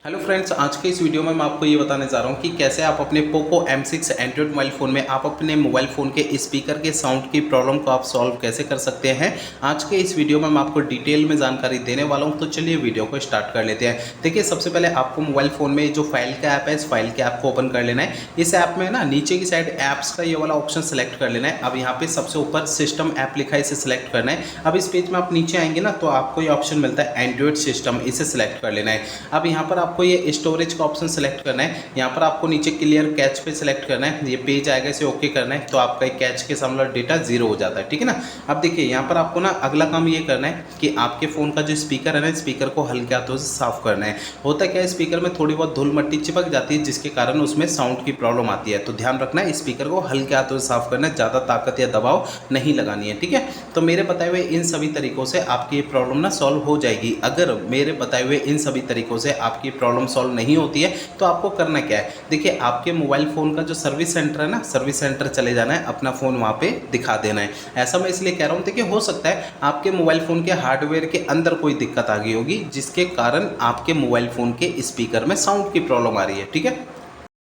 Hello friends, आज के इस वीडियो में मैं आपको ये बताने जा रहा हूँ कि कैसे आप अपने Poco M6 Android mobile phone में आप अपने मोबाइल फ़ोन के स्पीकर के साउंड की प्रॉब्लम को आप सॉल्व कैसे कर सकते हैं। आज के इस वीडियो में मैं आपको डिटेल में जानकारी देने वाला हूँ, तो चलिए वीडियो को स्टार्ट कर लेते हैं। देखिए, सबसे पहले आपको मोबाइल फ़ोन में जो फाइल का ऐप है, इस फाइल के ऐप को ओपन कर लेना है। इस ऐप में ना नीचे की साइड ऐप्स का ये वाला ऑप्शन सेलेक्ट कर लेना है। अब यहाँ पे सबसे ऊपर सिस्टम ऐप लिखा है, इसे सेलेक्ट करना है। अब इस पेज में आप नीचे आएंगे ना, तो आपको ये ऑप्शन मिलता है एंड्रॉयड सिस्टम, इसे सेलेक्ट कर लेना है। अब यहाँ पर आपको ये स्टोरेज का ऑप्शन सेलेक्ट करना है। यहाँ पर आपको नीचे क्लियर कैच पे सेलेक्ट करना है। ये पेज आएगा, इसे ओके करना है, तो आपका कैच के सामने डेटा जीरो हो जाता है। ठीक है ना। अब देखिए, यहाँ पर आपको ना अगला काम ये करना है कि आपके फ़ोन का जो स्पीकर है ना, स्पीकर को हल्के हाथों से साफ करना है। होता क्या है, स्पीकर में थोड़ी बहुत धूल मट्टी चिपक जाती है, जिसके कारण उसमें साउंड की प्रॉब्लम आती है। तो ध्यान रखना है, स्पीकर को हल्के हाथों से साफ करना है, ज़्यादा ताकत या दबाव नहीं लगानी है। ठीक है। तो मेरे बताए हुए इन सभी तरीकों से आपकी ये प्रॉब्लम ना सॉल्व हो जाएगी। अगर मेरे बताए हुए इन सभी तरीकों से आपकी प्रॉब्लम सॉल्व नहीं होती है, तो आपको करना क्या है, देखिए, आपके मोबाइल फ़ोन का जो सर्विस सेंटर है ना, सर्विस सेंटर चले जाना है, अपना फ़ोन वहाँ पे दिखा देना है। ऐसा मैं इसलिए कह रहा हूँ, देखिए, हो सकता है आपके मोबाइल फ़ोन के हार्डवेयर के अंदर कोई दिक्कत आ गई होगी, जिसके कारण आपके मोबाइल फ़ोन के स्पीकर में साउंड की प्रॉब्लम आ रही है। ठीक है।